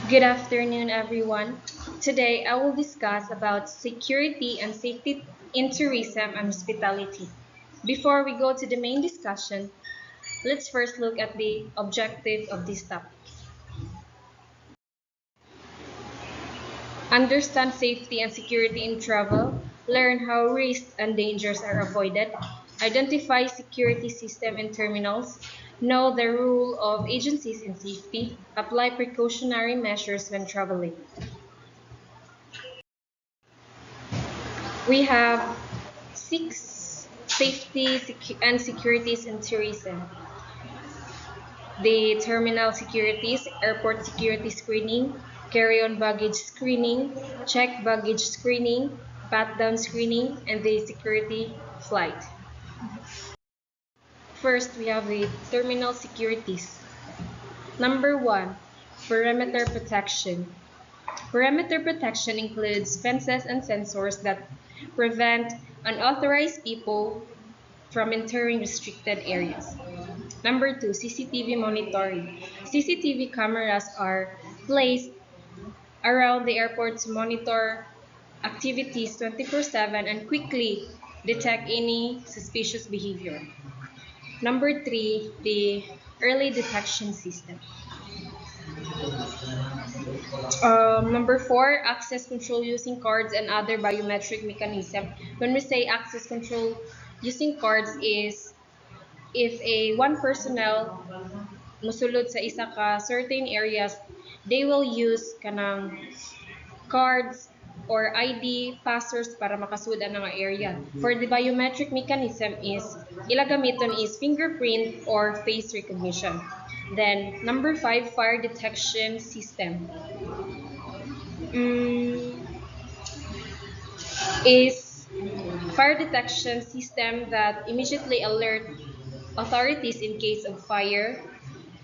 Good afternoon, everyone. Today, I will discuss about security and safety in tourism and hospitality. Before we go to the main discussion, let's first look at the objective of this topic. Understand safety and security in travel, learn how risks and dangers are avoided, identify security system in terminals, know the role of agencies in safety, apply precautionary measures when traveling. We have six safety and securities in tourism. The terminal securities, airport security screening, carry-on baggage screening, check baggage screening, pat-down screening, and the security flight. First, we have the terminal securities. Number one, perimeter protection. Perimeter protection includes fences and sensors that prevent unauthorized people from entering restricted areas. Number two, CCTV monitoring. CCTV cameras are placed around the airport to monitor activities 24/7 and quickly detect any suspicious behavior. Number three, the early detection system. Number four, access control using cards and other biometric mechanism. When we say access control using cards is if a one personnel musulod sa isa ka certain areas, they will use kanang cards or ID passwords para makasudan nga area. For the biometric mechanism is ila gamiton is fingerprint or face recognition. Then number five, fire detection system. Mm, is fire detection system that immediately alert authorities in case of fire,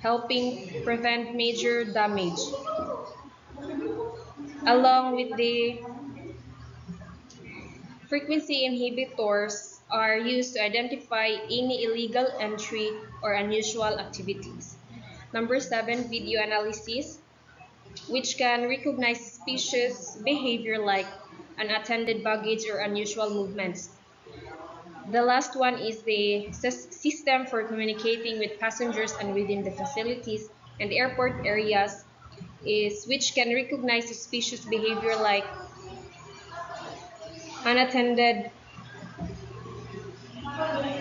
helping prevent major damage. Along with the frequency inhibitors are used to identify any illegal entry or unusual activities. Number seven, video analysis, which can recognize suspicious behavior like unattended baggage or unusual movements. The last one is the system for communicating with passengers and within the facilities and airport areas is which can recognize suspicious behavior like unattended.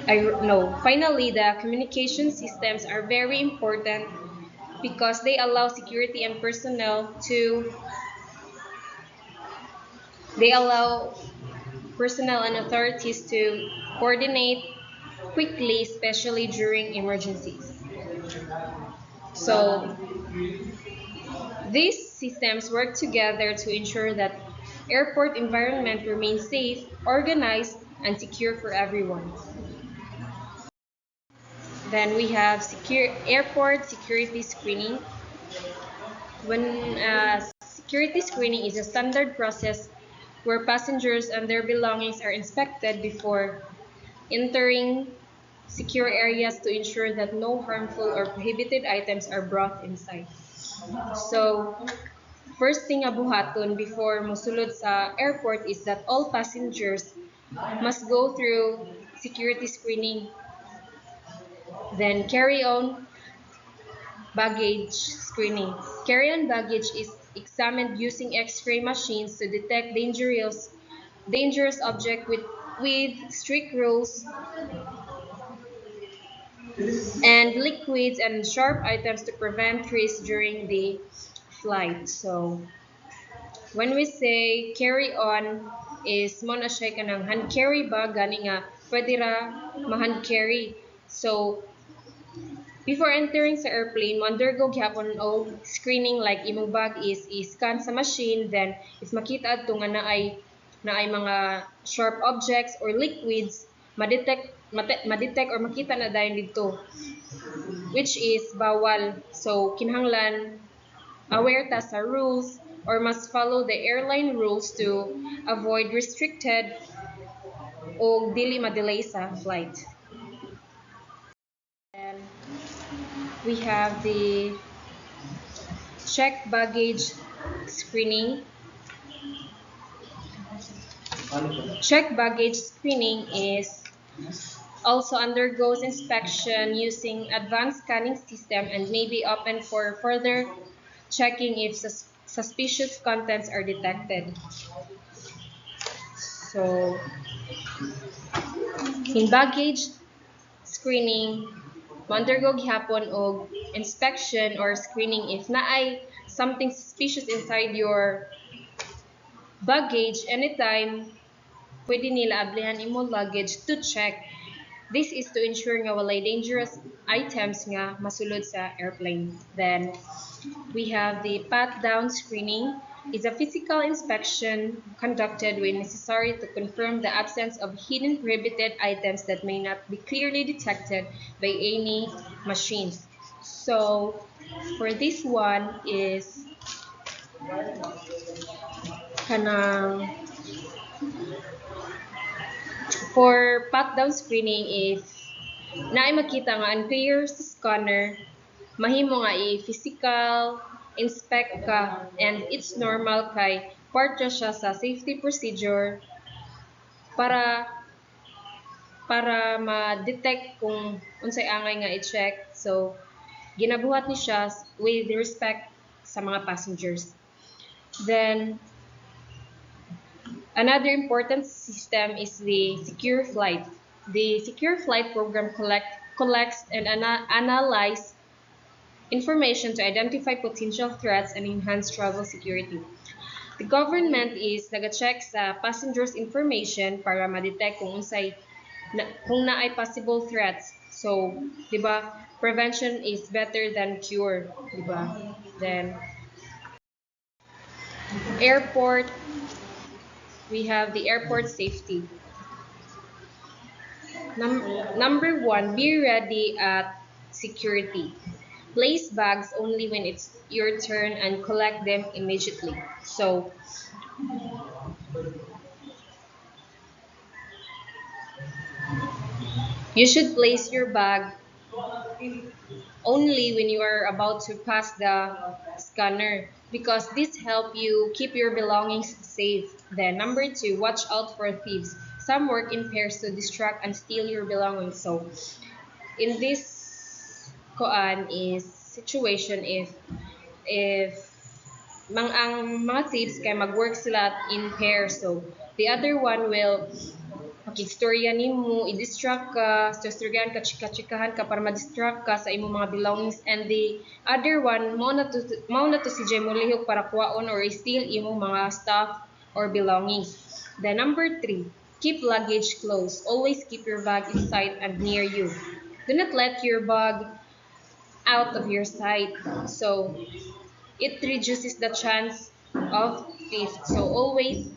Finally, the communication systems are very important because they allow security and personnel and authorities to coordinate quickly, especially during emergencies. So these systems work together to ensure that airport environment remains safe, organized, and secure for everyone. Then we have airport security screening. When security screening is a standard process where passengers and their belongings are inspected before entering secure areas to ensure that no harmful or prohibited items are brought inside. So, first thing abuhaton before mosulod sa airport is that all passengers must go through security screening. Then carry-on baggage screening. Carry-on baggage is examined using X-ray machines to detect dangerous object with strict rules and liquids and sharp items to prevent risk during the flight. So when we say carry on is mo na siya kanang hand carry bag gani nga pwede ra ma-hand carry. So before entering sa airplane, mo undergo gyapon og screening like imong bag is i-scan sa machine, then if makita adto nga naay mga sharp objects or liquids, madetect or makita na dayon dito, which is bawal. So kinahanglan aware ta sa rules or must follow the airline rules to avoid restricted o dili madelay sa flight. Then we have the check baggage screening. Check baggage screening is also undergoes inspection using advanced scanning system and may be open for further checking if suspicious contents are detected. So, in baggage screening, undergo gihapon og inspection or screening if naay something suspicious inside your baggage anytime pwede nila ablihan imo luggage to check. This is to ensure nga walay dangerous items nga masulod sa airplane. Then, we have the pat-down screening. Is a physical inspection conducted when necessary to confirm the absence of hidden prohibited items that may not be clearly detected by any machines. So, for this one is kanang for pat-down screening if naay makita nga unclear sa scanner, mahimo nga i-physical inspect ka and it's normal kay part ra siya sa safety procedure para ma-detect kung unsay angay nga i-check. So, ginabuhat ni siya with respect sa mga passengers. Then, another important system is the secure flight. The secure flight program collects and analyze information to identify potential threats and enhance travel security. The government is nag-check sa passengers information para ma-detect kung naay possible threats. So, 'di ba? Prevention is better than cure, 'di ba? Then airport, we have the airport safety. Number 1, be ready at security. Place bags only when it's your turn and collect them immediately. So, you should place your bag only when you are about to pass the scanner because this help you keep your belongings safe. Then number 2, watch out for thieves. Some work in pairs to distract and steal your belongings. So, in this koan is situation if ang mga thieves kay mag-work sila in pairs. So, the other one will makistorya nimo, i-distract ka, istoryahan ka, chika-chikahan ka para ma-distract ka sa imong mga belongings and the other one mao na to si Jay molihok para kuwaon or steal imong mga stuff or belongings. Then number 3, keep luggage close. Always keep your bag in sight and near you. Do not let your bag out of your sight. So it reduces the chance of theft. So always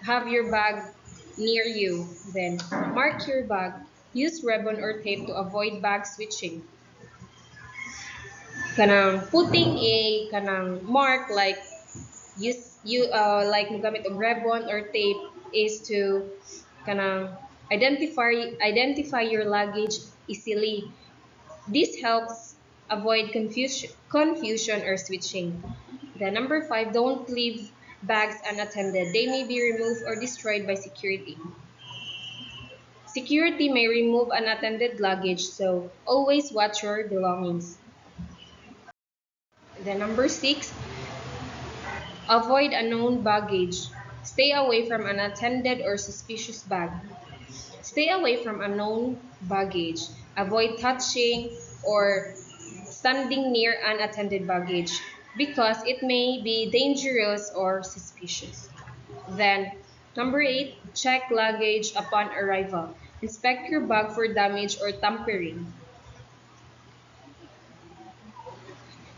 have your bag near you. Then, mark your bag. Use ribbon or tape to avoid bag switching. Kanang putting a kanang mark like like gamit og ribbon or tape is to kanang identify your luggage easily. This helps avoid confusion or switching. Then number 5, don't leave bags unattended. They may be removed or destroyed by security. Security may remove unattended luggage, so always watch your belongings. Then number 6, avoid unknown baggage. Stay away from unattended or suspicious bag. Stay away from unknown baggage. Avoid touching or standing near unattended baggage because it may be dangerous or suspicious. Then, number 8, check luggage upon arrival. Inspect your bag for damage or tampering.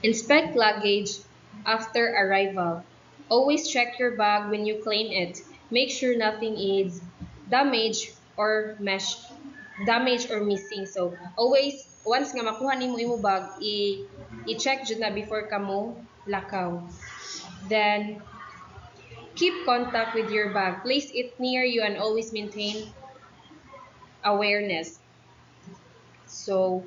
Inspect luggage after arrival. Always check your bag when you claim it. Make sure nothing is damaged or missing. So, always once nga makuha nimo imo bag, i-check jud na before ka mo lakaw. Then, keep contact with your bag. Place it near you and always maintain awareness. So,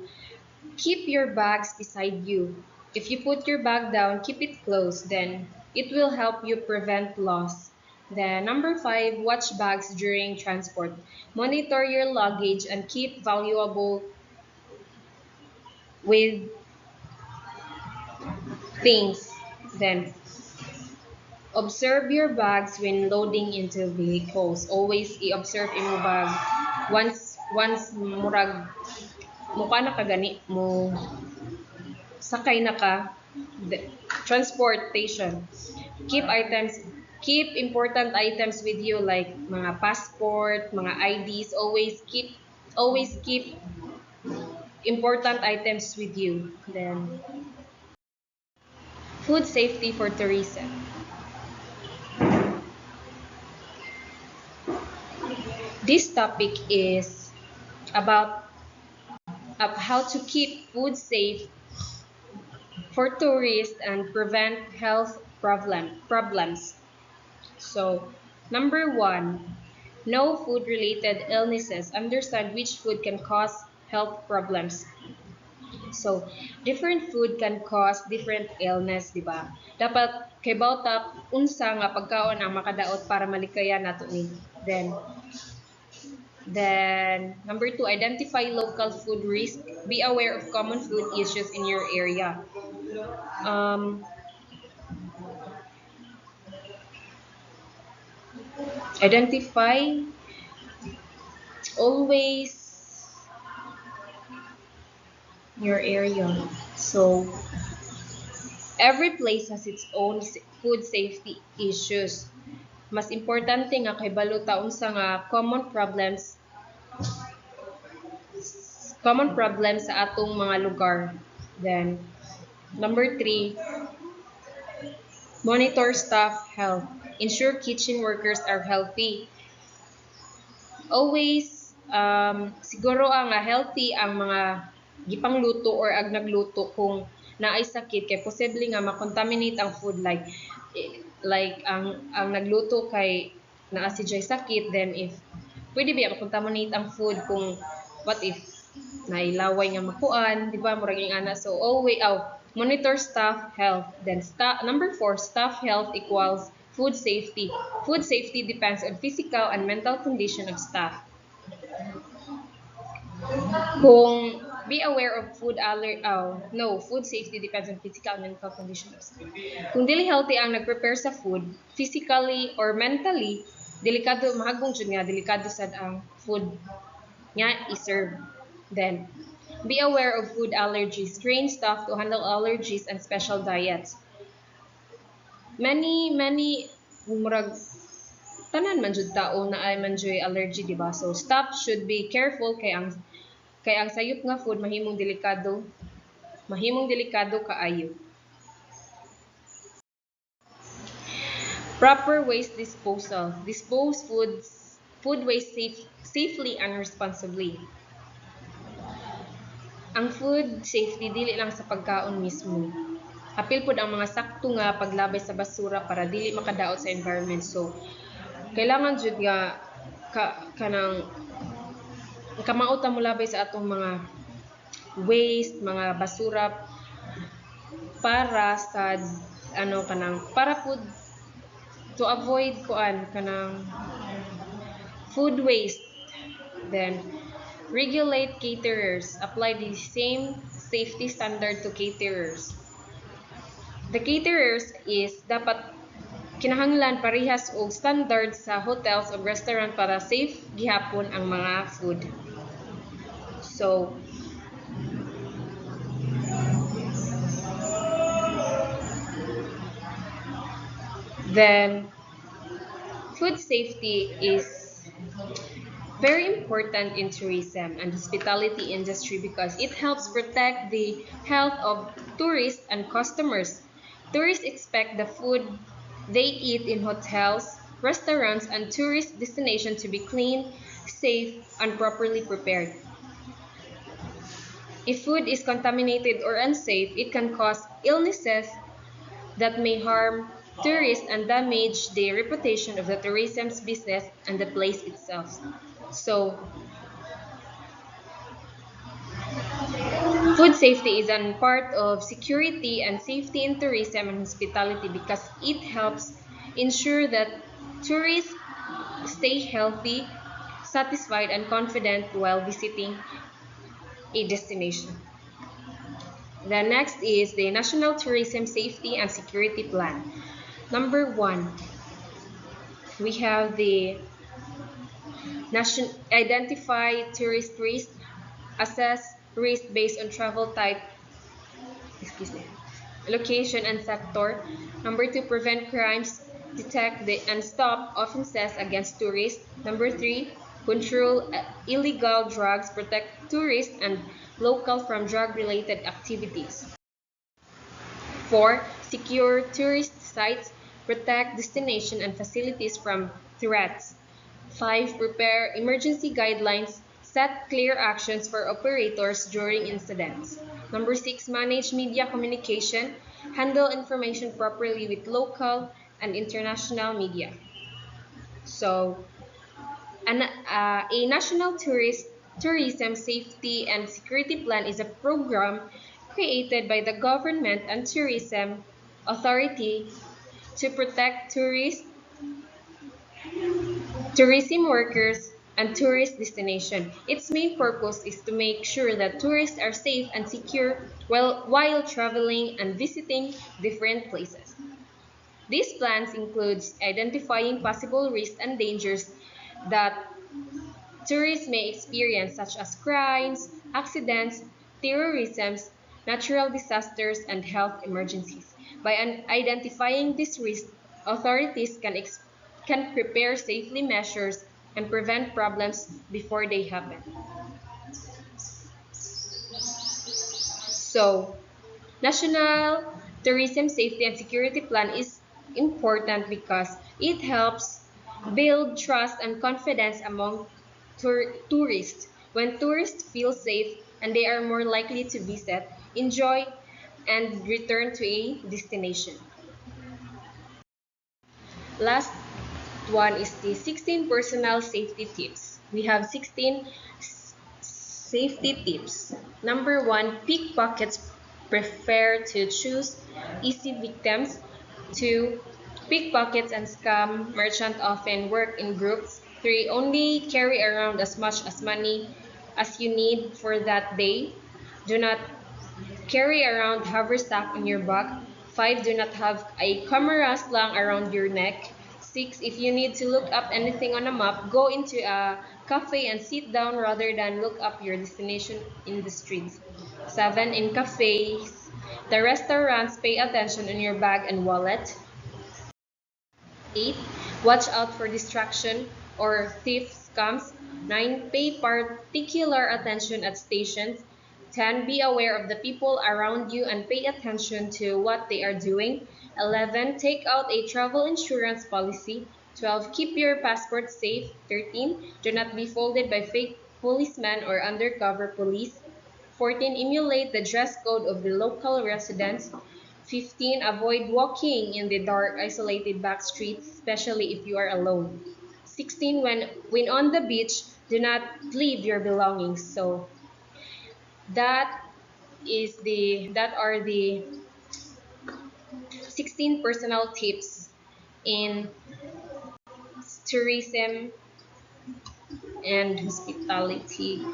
Keep your bags beside you. If you put your bag down, keep it close, then it will help you prevent loss. Then number 5, watch bags during transport. Monitor your luggage and keep valuable with things. Then observe your bags when loading into vehicles. Always i-observe imo bag. Once murag mukha na ka gani mo sakay na ka transportation. Keep important items with you like mga passport, mga IDs. Always keep important items with you. Then food safety for tourism. This topic is about how to keep food safe for tourists and prevent health problems. So, number 1, know food-related illnesses. Understand which food can cause health problems. So, different food can cause different illness, di ba? Dapat kay bawta unsa nga pagkaon ang makadaot para malikayan nato ni. Then number 2, identify local food risk. Be aware of common food issues in your area. Identify always your area. So every place has its own food safety issues. Mas importante nga kay baluta unsa nga common problems sa atong mga lugar. Then number 3, monitor staff health. Ensure kitchen workers are healthy. Always siguro ang healthy ang mga gipangluto or ag nagluto kung naay sakit kay posible nga makontaminate ang food like ang nagluto kay naa si Joy sakit, then if pwede ba makontaminate ang food kung what if nailaway nga makuan, di ba murag yung ana. So always monitor staff health. Then number 4, staff health equals food safety. Food safety depends on physical and mental condition of staff. Kung be aware of food safety depends on physical and mental condition of staff. Kung dili healthy ang nagprepare sa food, physically or mentally, delikado mahagong jud nga delikado sad ang food nga i-serve. Then be aware of food allergies. Train staff to handle allergies and special diets. Many murag tanan man jud tao na ay man joy allergy, di ba? So staff should be careful kay ang sayop nga food mahimong delikado kaayo. Proper waste disposal. Dispose food waste safely and responsibly. Ang food safety dili lang sa pagkaon mismo. Apil pod ang mga sakto nga paglabay sa basura para dili makadaot sa environment. So kailangan jud nga kanang kamaot mo labay sa atong mga waste, mga basura para sa para food to avoid kanang food waste. Then regulate caterers. Apply the same safety standard to caterers. The caterers is dapat kinahanglan parehas og standard sa hotels o restaurant para safe gihapon ang mga food. So then food safety is very important in tourism and hospitality industry because it helps protect the health of tourists and customers. Tourists expect the food they eat in hotels, restaurants, and tourist destinations to be clean, safe, and properly prepared. If food is contaminated or unsafe, it can cause illnesses that may harm tourists and damage the reputation of the tourism's business and the place itself. So Food safety is a part of security and safety in tourism and hospitality because it helps ensure that tourists stay healthy, satisfied, and confident while visiting a destination. The next is the National Tourism Safety and Security Plan. Number one, we have the identify tourist risk, assess risk based on travel type, excuse me, location and sector. Number two, prevent crimes, detect and stop offenses against tourists. Number three, control illegal drugs, protect tourists and local from drug-related activities. 4. Secure tourist sites, protect destination and facilities from threats. 5. Prepare emergency guidelines, set clear actions for operators during incidents. Number 6. Manage media communication, handle information properly with local and international media. So, a national tourism safety and security plan is a program created by the government and tourism authority to protect tourists, tourism workers, and tourist destination. Its main purpose is to make sure that tourists are safe and secure while traveling and visiting different places. These plans includes identifying possible risks and dangers that tourists may experience, such as crimes, accidents, terrorism, natural disasters, and health emergencies. By identifying these risks, authorities can prepare safely measures and prevent problems before they happen. So, National Tourism Safety and Security Plan is important because it helps build trust and confidence among tourists. When tourists feel safe and they are more likely to visit, enjoy, and return to a destination. Last one is the 16 personal safety tips. We have 16 safety tips. Number one, pickpockets prefer to choose easy victims. Two, pickpockets and scam merchants often work in groups. Three, only carry around as much as money as you need for that day. Do not carry around haversack in your bag. 5. Do not have a camera slung around your neck. 6. If you need to look up anything on a map, go into a cafe and sit down rather than look up your destination in the streets. 7. In cafes, the restaurants, pay attention on your bag and wallet. 8. Watch out for distraction or thief scams. 9. Pay particular attention at stations. 10. Be aware of the people around you and pay attention to what they are doing. 11. Take out a travel insurance policy. 12. Keep your passport safe. 13. Do not be folded by fake policemen or undercover police. 14. Emulate the dress code of the local residents. 15. Avoid walking in the dark, isolated back streets, especially if you are alone. 16. When on the beach, do not leave your belongings. So that are the 16 personal tips in tourism and hospitality.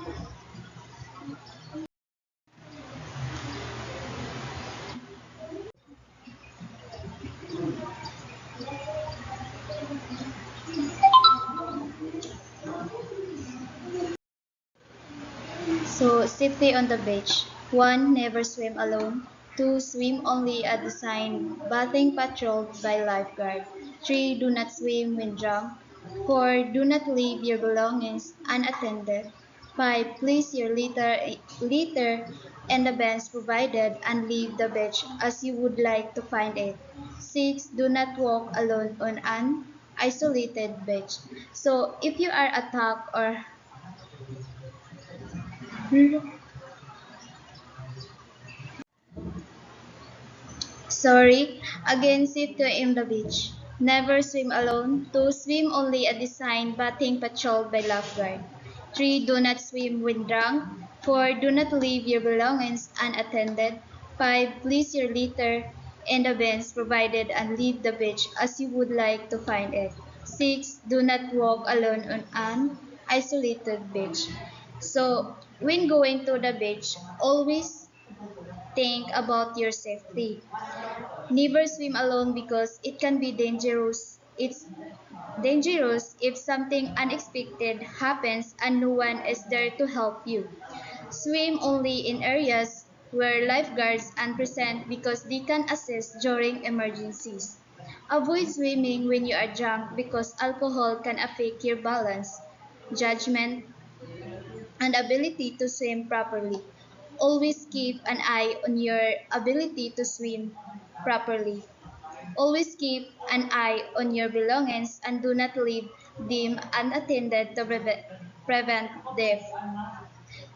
So, safety on the beach. 1. Never swim alone. 2. Swim only at the sign bathing patrolled by lifeguard. 3. Do not swim when drunk. 4. Do not leave your belongings unattended. 5. Place your litter in the bench provided and leave the beach as you would like to find it. 6. Do not walk alone on an isolated beach. So, if you are attacked or Sorry, again safety in the beach. Never swim alone. 2. Swim only at the sign bathing patrolled by lifeguard. 3. Do not swim when drunk. 4. Do not leave your belongings unattended. 5. Place your litter in the bins provided and leave the beach as you would like to find it. 6. Do not walk alone on an isolated beach. So, when going to the beach, always think about your safety. Never swim alone because it can be dangerous. It's dangerous if something unexpected happens and no one is there to help you. Swim only in areas where lifeguards are present because they can assist during emergencies. Avoid swimming when you are drunk because alcohol can affect your balance, judgment, and ability to swim properly. Always keep an eye on your ability to swim properly. Always keep an eye on your belongings and do not leave them unattended to prevent theft.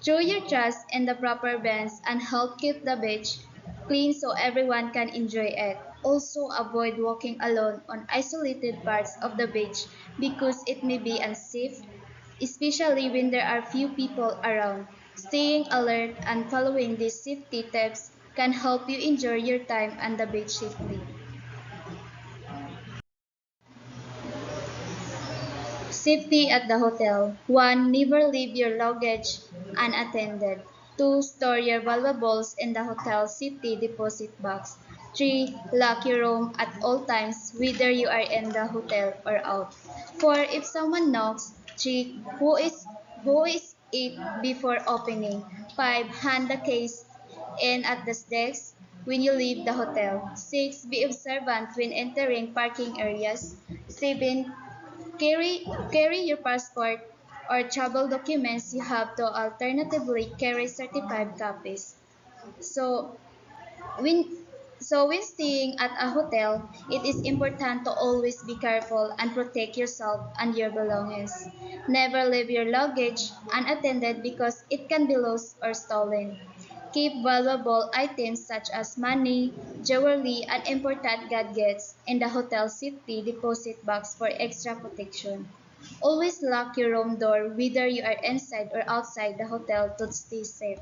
Throw your trash in the proper bins and help keep the beach clean so everyone can enjoy it. Also, avoid walking alone on isolated parts of the beach because it may be unsafe, especially when there are few people around. Staying alert and following these safety tips can help you enjoy your time on the beach safely. Safety at the hotel. 1. Never leave your luggage unattended. 2. Store your valuables in the hotel safety deposit box. 3. Lock your room at all times, whether you are in the hotel or out. 4. If someone knocks, check who is it before opening. 5. Hand the case in at the desk when you leave the hotel. 6. Be observant when entering parking areas. 7. Carry your passport or travel documents. You have to alternatively carry certified copies. So when when staying at a hotel, it is important to always be careful and protect yourself and your belongings. Never leave your luggage unattended because it can be lost or stolen. Keep valuable items such as money, jewelry, and important gadgets in the hotel safety deposit box for extra protection. Always lock your room door whether you are inside or outside the hotel to stay safe.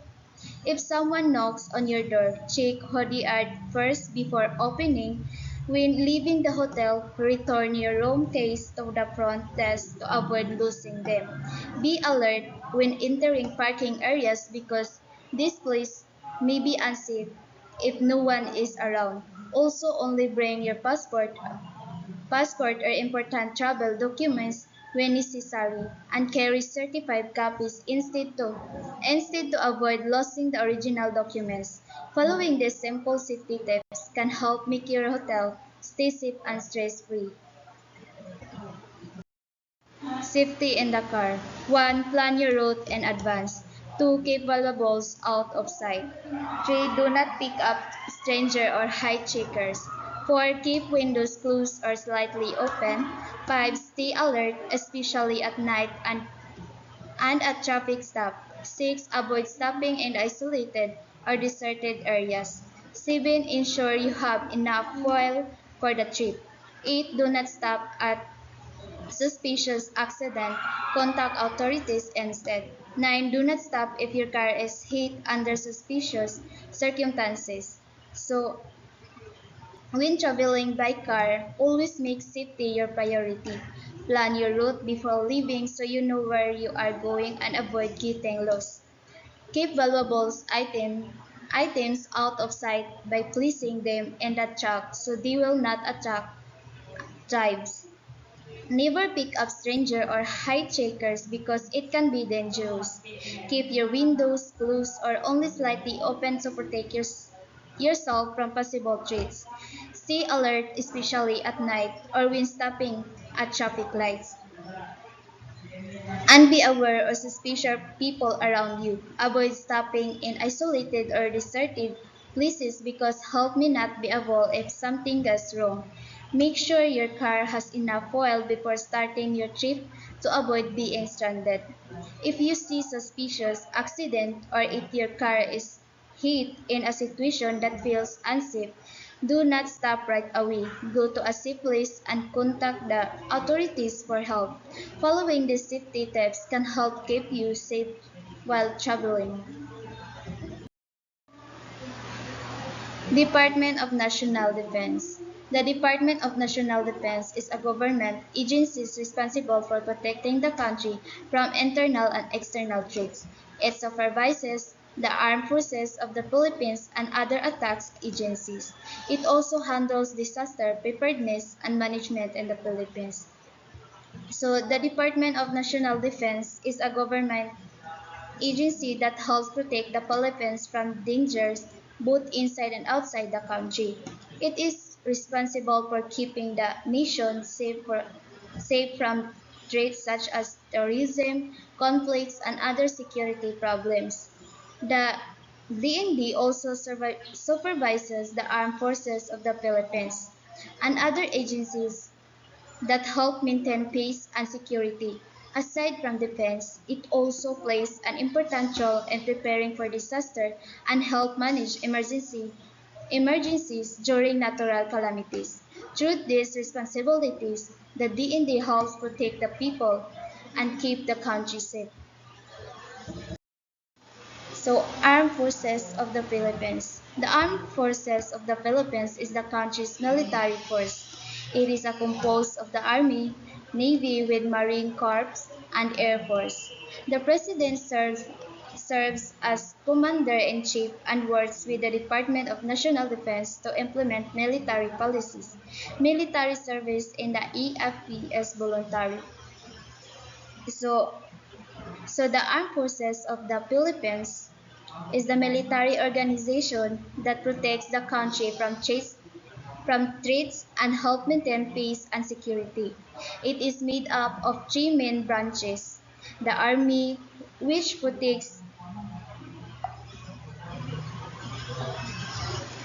If someone knocks on your door, check who they are first before opening. When leaving the hotel, return your room keys to the front desk to avoid losing them. Be alert when entering parking areas because this place may be unsafe if no one is around. Also, only bring your passport or important travel documents when necessary, and carry certified copies instead to avoid losing the original documents. Following these simple safety tips can help make your hotel stay safe and stress-free. Safety in the car. 1. Plan your route in advance. 2. Keep valuables out of sight. 3. Do not pick up stranger or hijackers. 4. Keep windows closed or slightly open. 5. Stay alert, especially at night and at traffic stop. 6. Avoid stopping in isolated or deserted areas. 7. Ensure you have enough fuel for the trip. 8. Do not stop at suspicious accident, contact authorities instead. 9. Do not stop if your car is hit under suspicious circumstances. So, when traveling by car, always make safety your priority. Plan your route before leaving so you know where you are going and avoid getting lost. Keep items out of sight by placing them in the truck so they will not attract thieves. Never pick up strangers or hijackers because it can be dangerous. Keep your windows closed or only slightly open to protect yourself from possible threats. Stay alert, especially at night or when stopping at traffic lights. And be aware of suspicious people around you. Avoid stopping in isolated or deserted places because help may not be available if something goes wrong. Make sure your car has enough oil before starting your trip to avoid being stranded. If you see suspicious accident or if your car is hit in a situation that feels unsafe, do not stop right away. Go to a safe place and contact the authorities for help. Following these safety tips can help keep you safe while traveling. Department of National Defense. The Department of National Defense is a government agency responsible for protecting the country from internal and external threats. It supervises the armed forces of the Philippines and other attacks agencies. It also handles disaster preparedness and management in the Philippines. So the Department of National Defense is a government agency that helps protect the Philippines from dangers both inside and outside the country. It is responsible for keeping the nation safe from threats such as terrorism, conflicts, and other security problems. The DND also supervises the armed forces of the Philippines and other agencies that help maintain peace and security. Aside from defense, it also plays an important role in preparing for disaster and help manage emergencies during natural calamities. Through these responsibilities, the DND helps protect the people and keep the country safe. So, Armed Forces of the Philippines. The Armed Forces of the Philippines is the country's military force. It is composed of the Army, Navy with Marine Corps, and Air Force. The President serves as Commander-in-Chief and works with the Department of National Defense to implement military policies. Military service in the EFP is voluntary. So, so the Armed Forces of the Philippines is the military organization that protects the country from threats and help maintain peace and security. It is made up of three main branches. The Army, which protects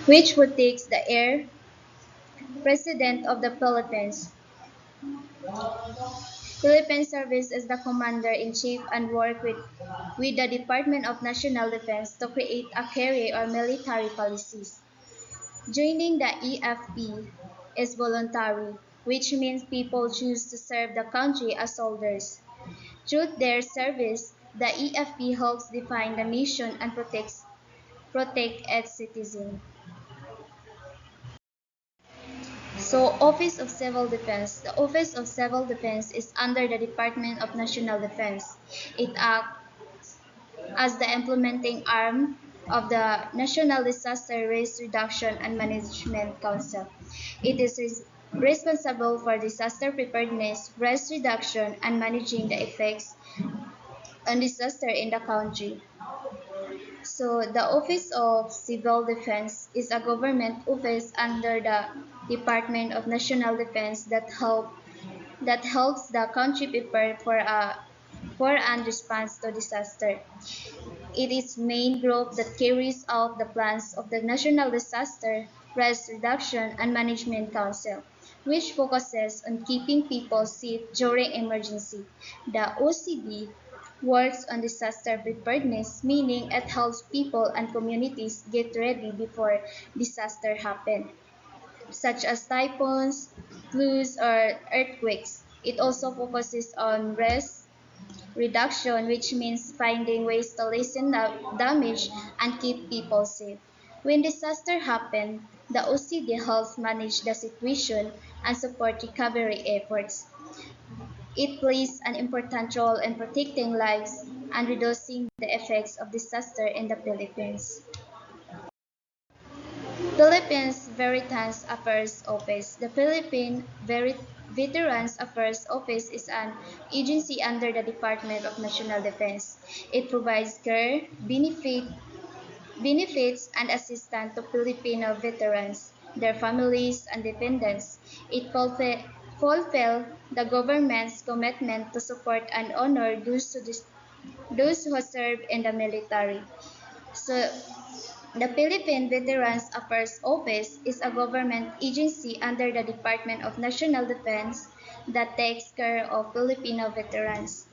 the air, President of the Philippines. Philippine Service is the commander-in-chief and work with the Department of National Defense to create a career or military policies. Joining the EFP is voluntary, which means people choose to serve the country as soldiers. Through their service, the EFP helps define the nation and protect its citizens. So, Office of Civil Defense. The Office of Civil Defense is under the Department of National Defense. It acts as the implementing arm of the National Disaster Risk Reduction and Management Council. It is responsible for disaster preparedness, risk reduction, and managing the effects on disaster in the country. So, the Office of Civil Defense is a government office under the Department of National Defense that helps the country prepare for and response to disaster. It is main group that carries out the plans of the National Disaster Risk Reduction and Management Council, which focuses on keeping people safe during emergency. The OCD works on disaster preparedness, meaning it helps people and communities get ready before disaster happen, such as typhoons, floods, or earthquakes. It also focuses on risk reduction, which means finding ways to lessen damage and keep people safe. When disaster happen, the OCD helps manage the situation and support recovery efforts. It plays an important role in protecting lives and reducing the effects of disaster in the Philippines. Philippines Veterans Affairs Office. The Philippine Veterans Affairs Office is an agency under the Department of National Defense. It provides care, benefits, and assistance to Filipino veterans, their families, and dependents. It fulfill the government's commitment to support and honor those who serve in the military. So, the Philippine Veterans Affairs Office is a government agency under the Department of National Defense that takes care of Filipino veterans.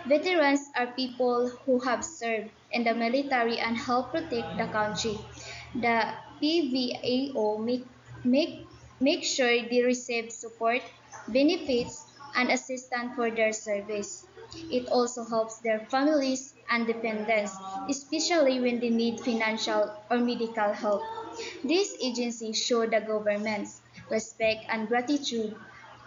Veterans are people who have served in the military and help protect the country. The PVAO make sure they receive support, benefits, and assistance for their service. It also helps their families and dependents, especially when they need financial or medical help. These agencies show the government's respect and gratitude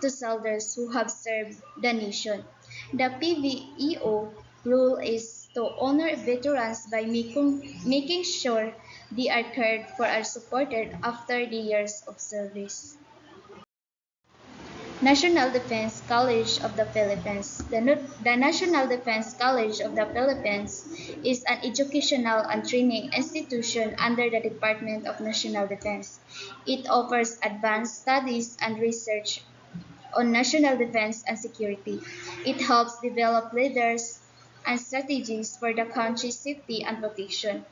to soldiers who have served the nation. The PVEO rule is to honor veterans by making sure they are cared for and supported after the years of service. National Defense College of the Philippines. The National Defense College of the Philippines is an educational and training institution under the Department of National Defense. It offers advanced studies and research on national defense and security. It helps develop leaders and strategies for the country's safety and protection.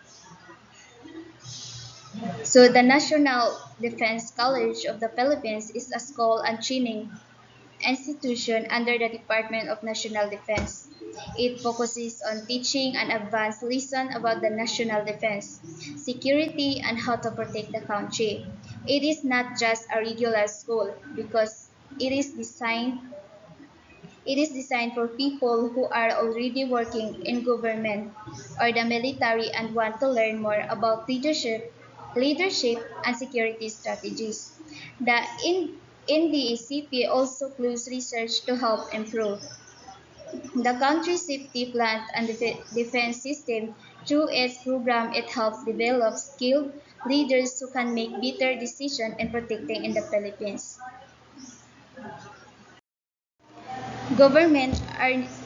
So the National Defense College of the Philippines is a school and training institution under the Department of National Defense. It focuses on teaching an advanced lesson about the national defense, security, and how to protect the country. It is not just a regular school because it is designed it is designed for people who are already working in government or the military and want to learn more about leadership and security strategies. The NDACP also includes research to help improve the country's safety plan and defense system. Through its program, it helps develop skilled leaders who can make better decisions in protecting in the Philippines. Government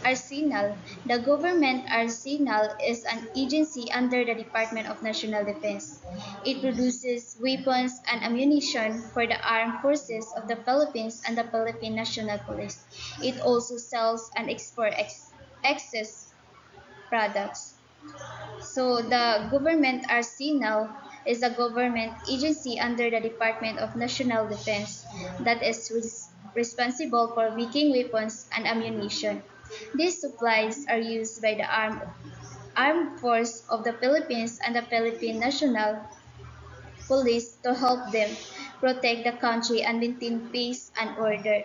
Arsenal. The Government Arsenal is an agency under the Department of National Defense. It produces weapons and ammunition for the armed forces of the Philippines and the Philippine National Police. It also sells and exports excess products. So the Government Arsenal is a government agency under the Department of National Defense that is responsible for making weapons and ammunition. These supplies are used by the armed force of the Philippines and the Philippine National Police to help them protect the country and maintain peace and order.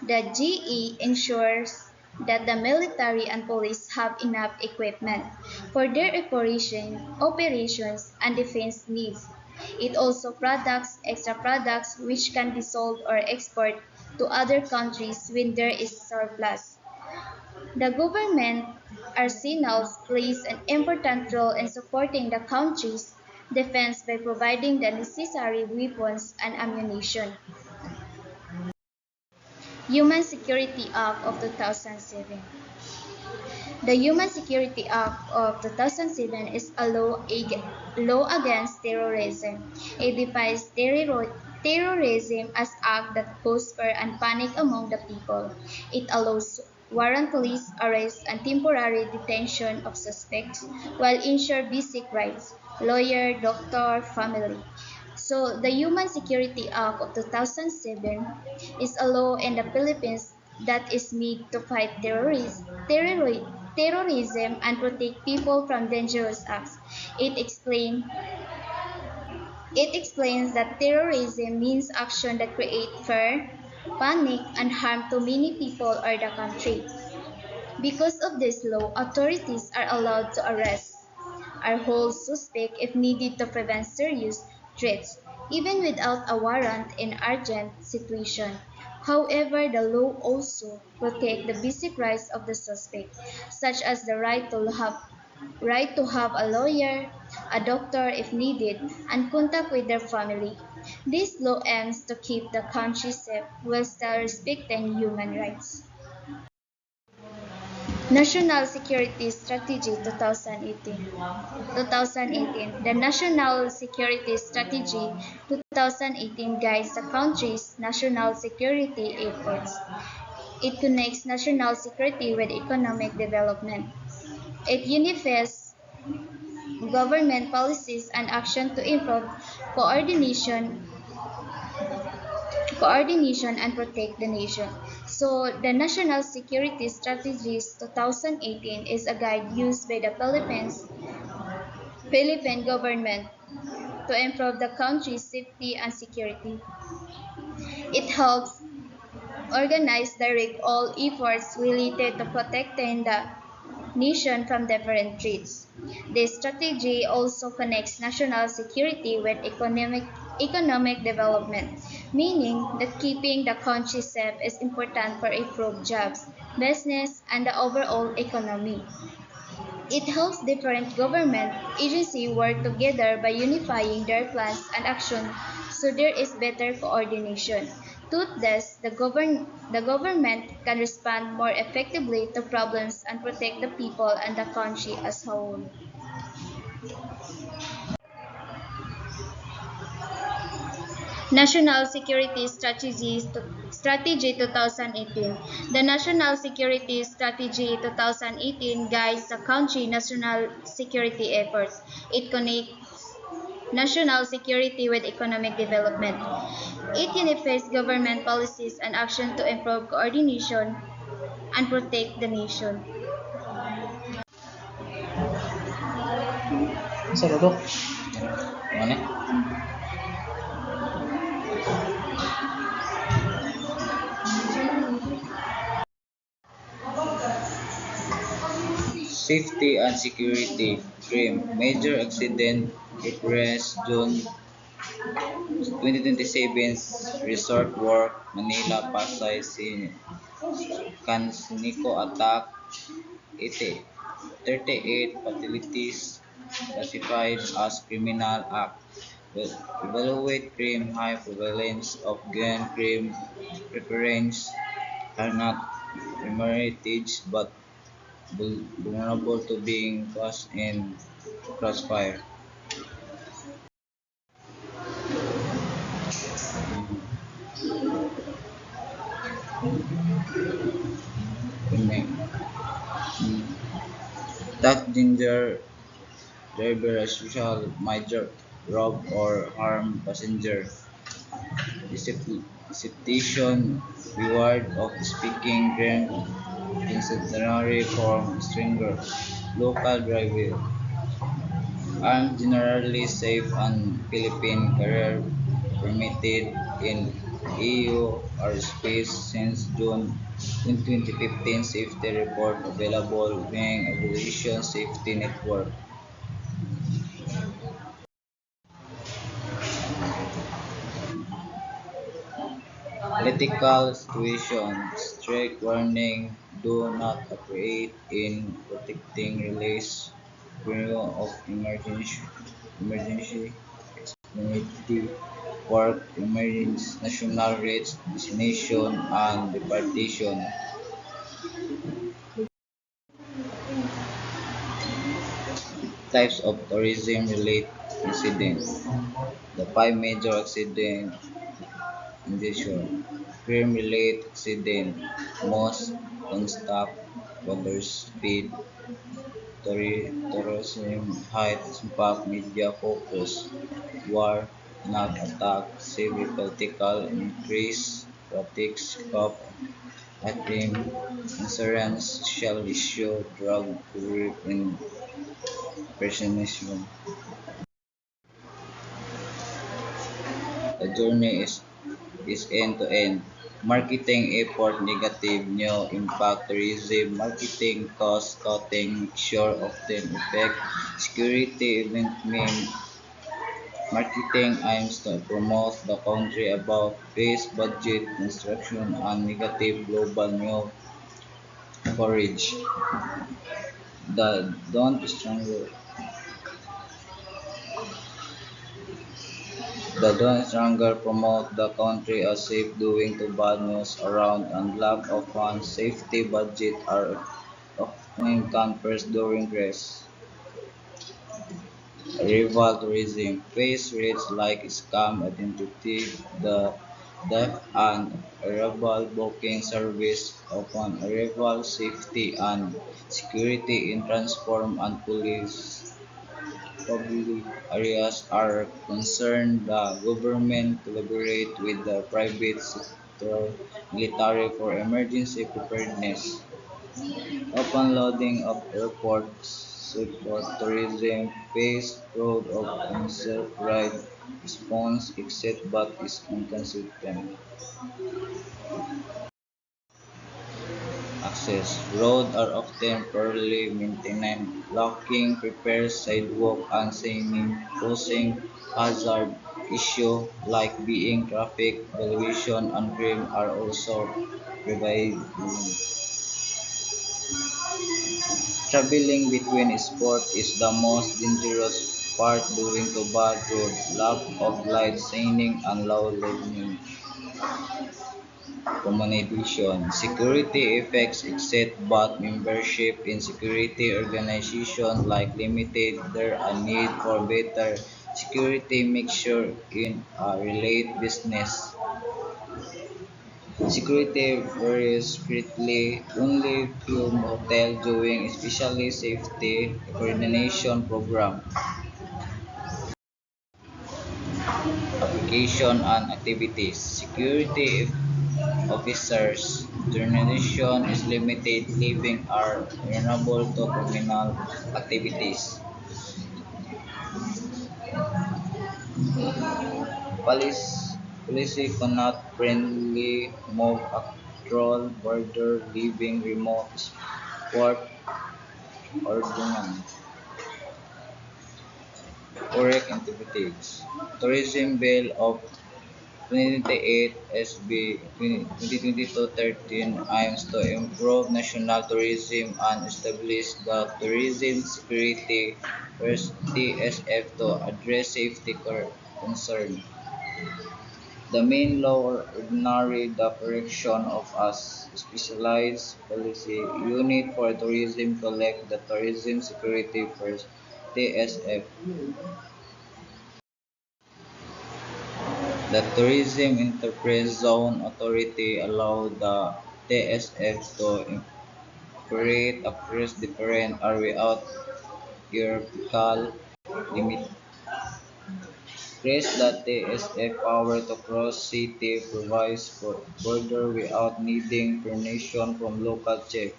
The GE ensures that the military and police have enough equipment for their operations and defense needs. It also products extra products which can be sold or exported to other countries when there is surplus. The government arsenals plays an important role in supporting the country's defense by providing the necessary weapons and ammunition. Human Security Act of 2007. The Human Security Act of 2007 is a law against terrorism. It defines terrorism as act that cause fear and panic among the people. It allows warrantless arrest and temporary detention of suspects while ensure basic rights, lawyer, doctor, family. So the Human Security Act of 2007 is a law in the Philippines that is made to fight terrorism and protect people from dangerous acts. It explains it explains that terrorism means action that create fear, panic, and harm to many people or the country. Because of this law, authorities are allowed to arrest or hold suspect if needed to prevent serious threats, even without a warrant in urgent situation. However, the law also protects the basic rights of the suspect, such as the right to have a lawyer, a doctor if needed, and contact with their family. This law aims to keep the country safe while still respecting human rights. National Security Strategy 2018. 2018. The National Security Strategy 2018 guides the country's national security efforts. It connects national security with economic development. It unifies government policies and action to improve coordination and protect the nation. So the National Security Strategies 2018 is a guide used by the Philippine government to improve the country's safety and security. It helps organize direct all efforts related to protecting the nation from different threats. This strategy also connects national security with economic development, meaning that keeping the country safe is important for improved jobs, business, and the overall economy. It helps different government agencies work together by unifying their plans and action so there is better coordination. To this, the government can respond more effectively to problems and protect the people and the country as a whole. National Security Strategy 2018. The National Security Strategy 2018 guides the country national security efforts. It connects national security with economic development. It unifies government policies and action to improve coordination and protect the nation. Sa ba to? Ano? Safety and security. CRIM. Major accident repressed June 2027 resort work Manila Pasay Cansinico attack 38 fatalities classified as criminal act. Will evaluate crime high prevalence of gun crime preference are not premeditated but vulnerable to being caught in crossfire. Amen. That ginger driver a social major rob or harm passenger. Deception reward of speaking grand incendiary form stringer. Local driver. Are generally safe and Philippine career permitted in EU airspace since June 2015 safety report available being aviation safety network. Political situation strict warning do not operate in protecting release period of emergency community work emergency national rates destination and departation. Types of tourism related incident. The five major accident condition. Crime related accident. Most non-stop water speed tourism height impact media focus. War not attack civil political increase politics scope acting insurance social issue drug group impersonation. The journey is end-to-end. Marketing effort negative new impact tourism marketing cost cutting mixture often effect security event mean marketing aims to promote the country above base budget construction and negative global new coverage. The Don't Stronger promote the country as safe doing to bad news around and lack of funds safety budget are often first during grace. Rival tourism face rates like scam identity, the theft and arrival booking service upon arrival safety and security in transform and police public areas are concerned, the government collaborate with the private sector military for emergency preparedness. Open loading of airports support tourism, face fraud of unsafe ride, response exit but is inconsistent. Access. Roads are often poorly maintained. Blocking prepares sidewalk and signing, causing hazard issues like being traffic violation and crime are also prevalent. Traveling between spots is the most dangerous part due to bad roads, lack of light signing, and low lighting communication. Security effects exist, but membership in security organizations like limited there a need for better security measures in a related business. Security varies greatly. Only few hotels doing especially safety coordination program, application and activities. Security officers' jurisdiction is limited, leaving are vulnerable to criminal activities. Police police cannot friendly move across border, leaving remote sport ordinance. Correct activities. Tourism Bill of 2028 SB 2022-13 aims to improve national tourism and establish the Tourism Security First TSF to address safety concern. The main law or ordinary the correction of a specialized policy unit for tourism collect the Tourism Security First TSF. The Tourism Enterprise Zone Authority allowed the TSF to operate across different areas without hierarchical limit. Increase the TSF power to cross city provides for border without needing permission from local chief.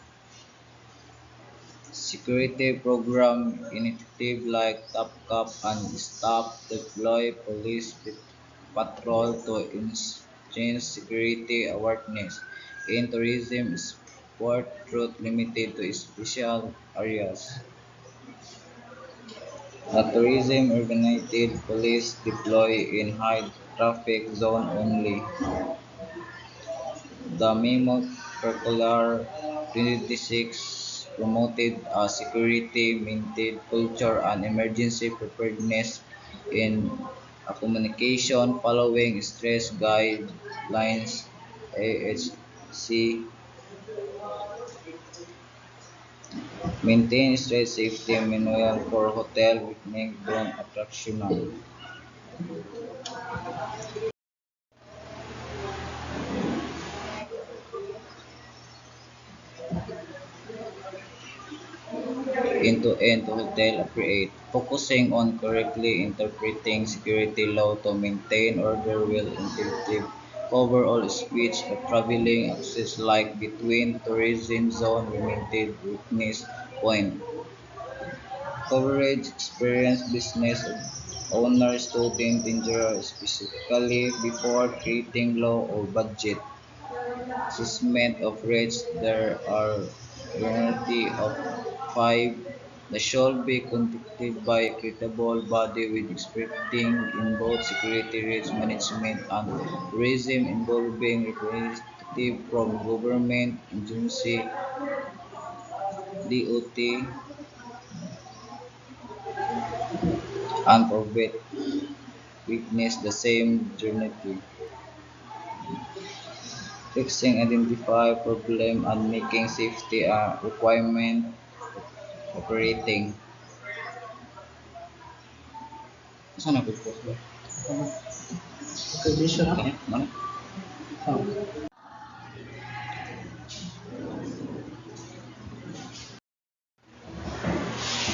Security program initiative like Top Cup and Stop deploy police patrol to enhance security awareness in tourism sport route limited to special areas. The tourism organized police deploy in high traffic zone only. The memo circular 2026 promoted a security maintained culture and emergency preparedness in a communication following stress guidelines AHC maintain stress safety manual for hotel witness don't attractional. End-to-end hotel operate, focusing on correctly interpreting security law to maintain order will effective cover all speech or traveling access like between tourism zone limited witness point. Coverage experience business owners student danger specifically before creating law or budget. Assessment of rates there are a variety of five that shall be conducted by a credible body with expertise in both security risk management and tourism involving representatives from government agency, DOT, and private witness the same journey. Fixing identify problem and making safety a requirement operating. Saan ako po? Kanya? Mana?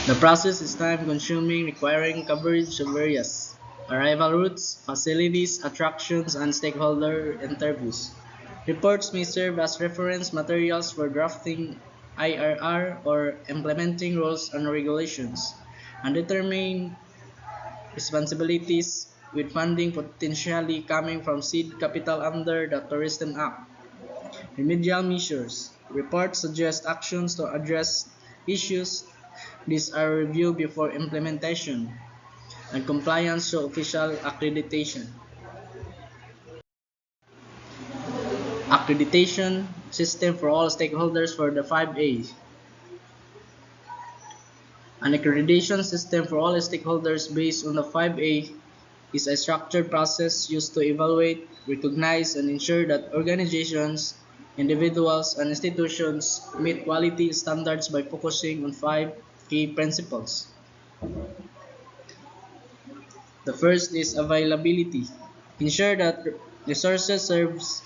The process is time-consuming, requiring coverage of various arrival routes, facilities, attractions, and stakeholder interviews. Reports may serve as reference materials for drafting IRR or implementing rules and regulations, and determine responsibilities with funding potentially coming from seed capital under the Tourism Act. Remedial measures. Reports suggest actions to address issues. These are reviewed before implementation and compliance to official accreditation. Accreditation system for all stakeholders for the 5A. An accreditation system for all stakeholders based on the 5A is a structured process used to evaluate, recognize, and ensure that organizations, individuals, and institutions meet quality standards by focusing on 5 key principles. The first is availability. Ensure that resources, serves,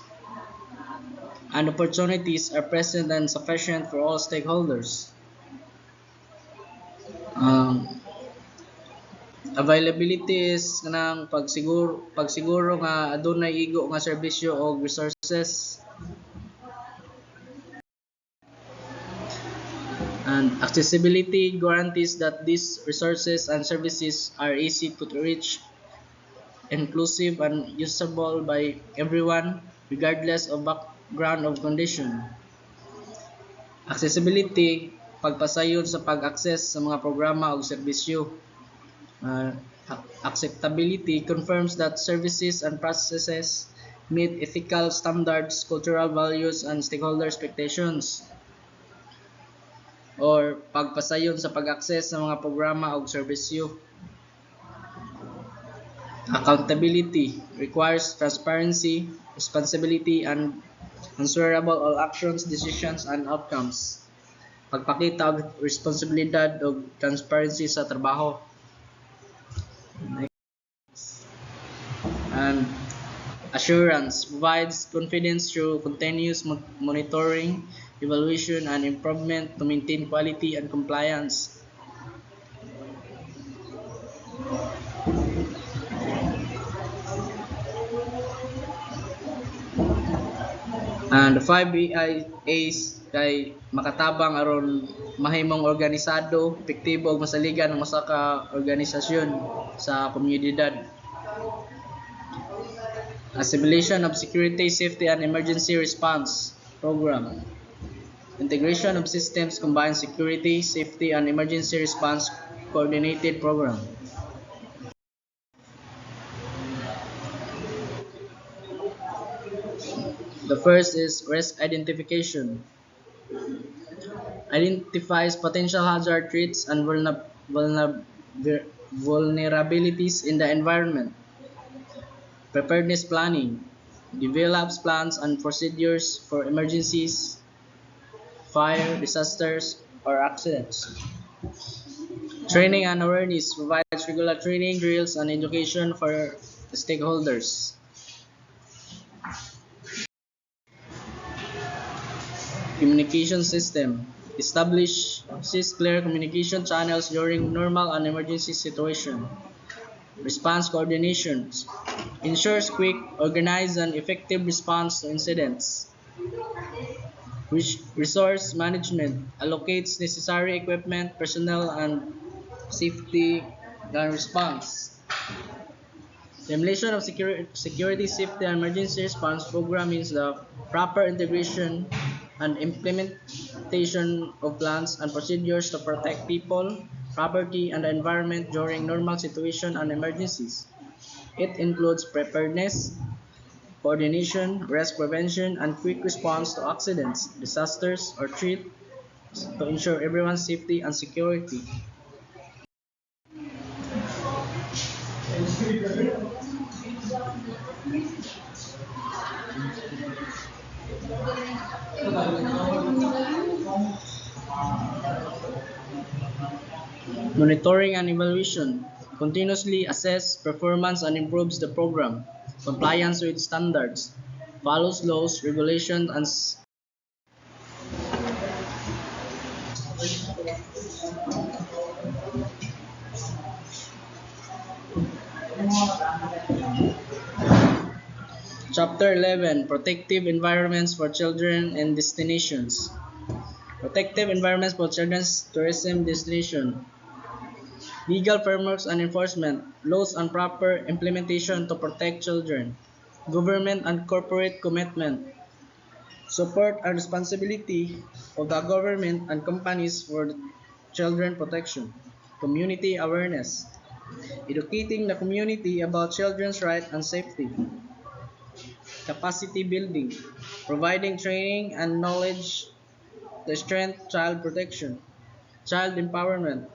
and opportunities are present and sufficient for all stakeholders. Availability is kanang pagsiguro nga adunay igo nga serbisyo o resources. And accessibility guarantees that these resources and services are easy to reach, inclusive, and usable by everyone regardless of background of condition. Accessibility, pagpasayon sa pag-access sa mga programa o serbisyo. Acceptability confirms that services and processes meet ethical standards, cultural values, and stakeholder expectations. Or pagpasayon sa pag-access sa mga programa o serbisyo. Accountability requires transparency, responsibility, and answerable all actions, decisions, and outcomes. Pagpakita og responsibilidad o transparency sa trabaho. And assurance provides confidence through continuous monitoring, evaluation, and improvement to maintain quality and compliance. And the 5 AIs kay makatabang aron mahimong organisado, epektibo ug masaligan ang usa ka organisasyon sa komunidad. Assimilation of security, safety, and emergency response program. Integration of systems combines security, safety, and emergency response coordinated program. The first is risk identification. Identifies potential hazard threats and vulnerabilities in the environment. Preparedness planning. Develops plans and procedures for emergencies, fire, disasters, or accidents. Training and awareness provides regular training, drills, and education for the stakeholders. Communication system establishes clear communication channels during normal and emergency situations. Response coordination ensures quick, organized, and effective response to incidents. Resource management allocates necessary equipment, personnel, and safety and response. Simulation of security, safety, and emergency response program means the proper integration and implementation of plans and procedures to protect people, property, and the environment during normal situations and emergencies. It includes preparedness, coordination, risk prevention, and quick response to accidents, disasters, or threats to ensure everyone's safety and security. Monitoring and evaluation continuously assess performance and improves the program, compliance with standards, follows laws, regulations, and Chapter 11 Protective Environments for Children and Destinations. Protective environments for children's tourism destination. Legal frameworks and enforcement, laws and proper implementation to protect children, government and corporate commitment, support and responsibility of the government and companies for children protection, community awareness, educating the community about children's rights and safety, capacity building, providing training and knowledge to strengthen child protection, child empowerment,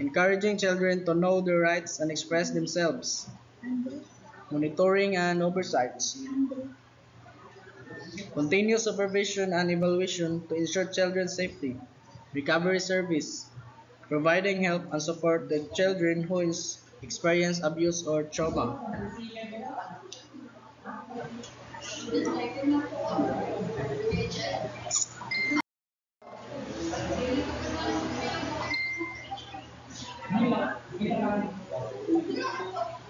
encouraging children to know their rights and express themselves, monitoring and oversight, continuous supervision and evaluation to ensure children's safety, recovery service, providing help and support to children who experience abuse or trauma.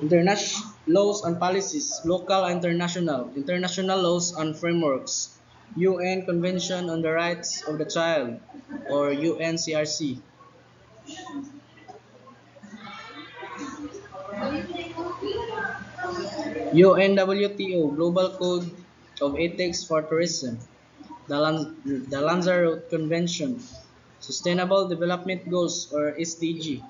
International laws and policies, local and international, international laws and frameworks, UN Convention on the Rights of the Child, or UNCRC, UNWTO Global Code of Ethics for Tourism, the Lanzarote Convention, Sustainable Development Goals, or SDG,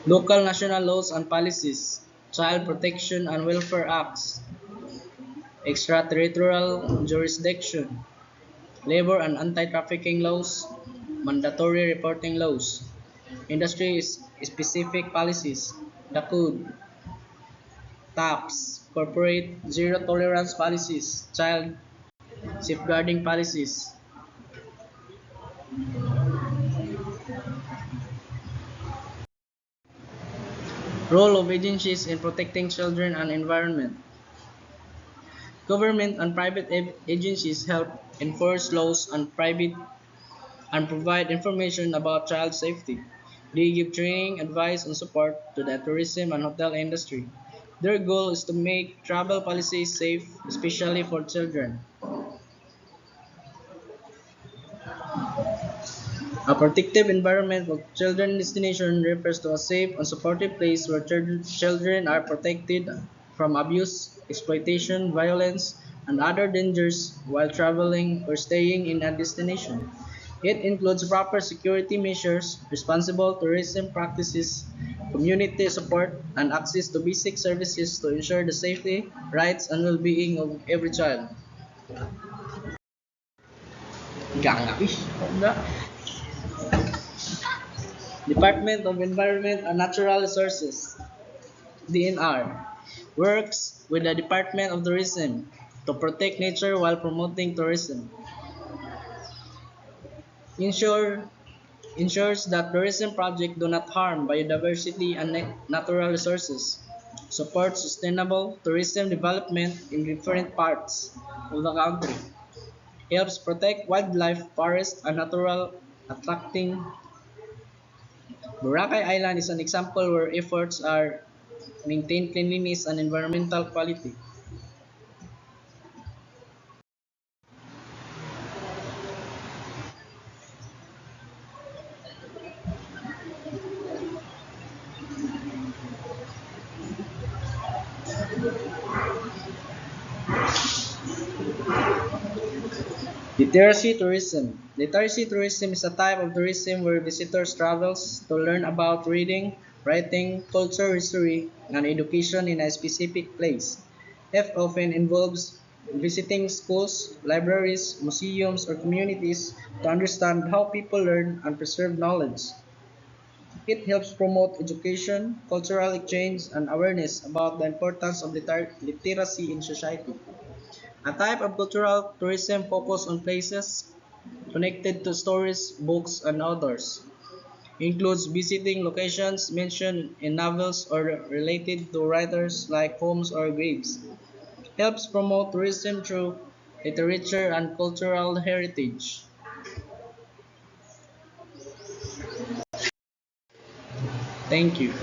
local national laws and policies, Child Protection and Welfare Acts, extraterritorial jurisdiction, labor and anti-trafficking laws, mandatory reporting laws, industry specific policies, the code, TAPS, corporate zero tolerance policies, child safeguarding policies. Role of agencies in protecting children and environment. Government and private agencies help enforce laws and provide information about child safety. They give training, advice, and support to the tourism and hotel industry. Their goal is to make travel policies safe, especially for children. A protective environment for children destination refers to a safe and supportive place where children are protected from abuse, exploitation, violence, and other dangers while traveling or staying in a destination. It includes proper security measures, responsible tourism practices, community support, and access to basic services to ensure the safety, rights, and well-being of every child. Ganga. Department of Environment and Natural Resources, DNR, works with the Department of Tourism to protect nature while promoting tourism. Ensure, ensures that tourism projects do not harm biodiversity and natural resources. Supports sustainable tourism development in different parts of the country. Helps protect wildlife, forests, and natural attracting. Boracay Island is an example where efforts are maintain cleanliness and environmental quality. Literacy tourism. Literacy tourism is a type of tourism where visitors travels to learn about reading, writing, culture, history, and education in a specific place. It often involves visiting schools, libraries, museums, or communities to understand how people learn and preserve knowledge. It helps promote education, cultural exchange, and awareness about the importance of literacy in society. A type of cultural tourism focuses on places connected to stories, books, and authors. Includes visiting locations mentioned in novels or related to writers like homes or graves. Helps promote tourism through literature and cultural heritage. Thank you.